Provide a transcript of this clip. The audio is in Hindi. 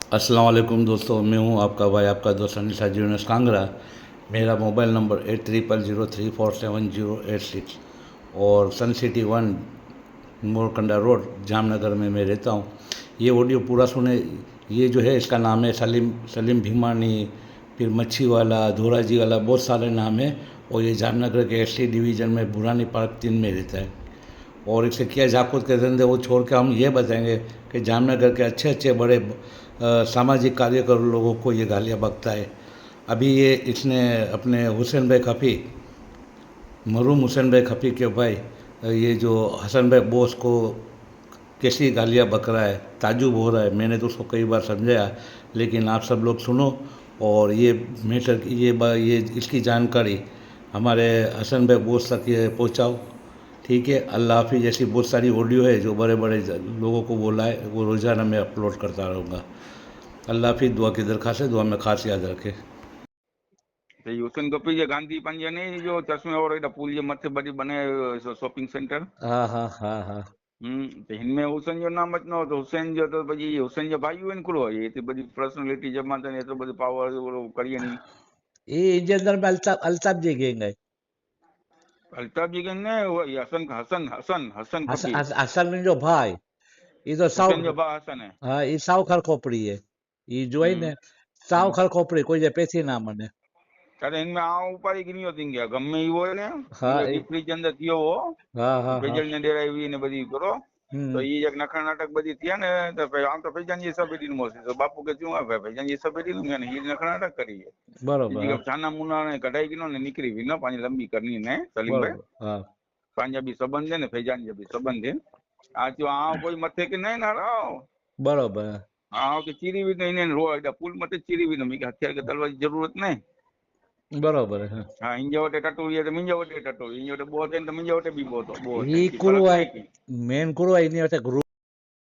अस्सलाम वालेकुम दोस्तों, मैं हूं आपका भाई, आपका दोस्त अनिल साजी यूनुस कांगड़ा। मेरा मोबाइल नंबर 8300034786 और सन सिटी 1 मोरकंडा रोड जामनगर में मैं रहता हूं। ये ऑडियो पूरा सुने। ये जो है इसका नाम है सलीम सलीम भीमानी, फिर मच्छी वाला, धोराजी वाला, बहुत सारे नाम है। और ये जामनगर के एसटी डिवीज़न में बुरानी पार्क 3 में रहता है। और इसे किया जाकुत के धंधे वो छोड़ के हम ये बताएंगे कि जामनगर के अच्छे अच्छे बड़े सामाजिक कार्यकर लोगों को ये गालियाँ बकता है। अभी ये इसने अपने हुसैन भाई खफी, मरूम हुसैन भाई खफी के भाई, ये जो हसन भाई बोस को कैसी गालियाँ बक रहा है, ताजुब हो रहा है। मैंने तो उसको कई बार समझाया, लेकिन आप सब लोग सुनो और ये मैटर ये इसकी जानकारी हमारे हसन भाई बोस तक ये पहुँचाओ। ठीक है, अल्लाह हाफिज़। जैसी बहुत सारी ऑडियो है जो बड़े बड़े लोगों को बोला है, वो रोज़ाना मैं अपलोड करता रहूँगा। अल्लाह हाफिज़। दुआ की दरख्वास्त है, दुआ में खास याद रखें। तो ये हुसैन गपी जे गांधी पंजे नहीं जो चश्मे और एडा पुल जे मथे बड़ी बने शॉपिंग सेंटर। हाँ हाँ हाँ हाँ। तो इनमें हुसैन जो नाम अचनो तो हुसैन जो तो भाई हुसैन जो भाई इन कुलो ये तो बड़ी पर्सनालिटी जमा तने तो बड़ी पावर वो करिए नहीं। ये इंडियन में अल्ताफ अल्ताफ जी गए। अल्ताफ जी के ने वो ये हसन हसन हसन हसन खपी। असल में जो भाई, ये तो हुसैन साउ, जो बा हसन है। हाँ, ये साउ खर खोपड़ी है। ये जो है हम्म ने साउ हम्म खर खोपड़ी कोई जे पैसे ना मने। अरे इनमें आ ऊपर ही गिनियो थी गया गमे ही वो है ने हाँ यो डिप्टी चंद थियो वो हाँ हाँ हाँ। बेजल ने डेराई हुई ने बदी करो। तो हम्म। ये एक नखरा नाटक बदी थिया ने तो भाई आम तो फैजान ये सब दिन मोसी तो बापू के क्यों आ फैजान ये सब दिन मैंने ये नखरा नाटक करी है। बरोबर, जी हाँ, का छाना मुना ने कढ़ाई किनो ने निकली भी ना पानी लंबी करनी ने सलीम भाई बरोबर, हाँ, पांजा भी संबंध है ने फैजान जे भी संबंध है। आ जो आ कोई मथे के नहीं ना रहो। बरोबर, आ के चीरी भी नहीं ने रो एडा पुल मथे चीरी भी न मी हथियार के तलवार की जरूरत नहीं। बरोबर, हाँ। हाँ इंजे वटे टटू ये तो मिंजे वटे टटू इंजे वटे बहुत है तो मिंजे वटे भी बहुत बहुत है ये की कुरो फर्क है, नहीं की। मेन कुरो है, नहीं होता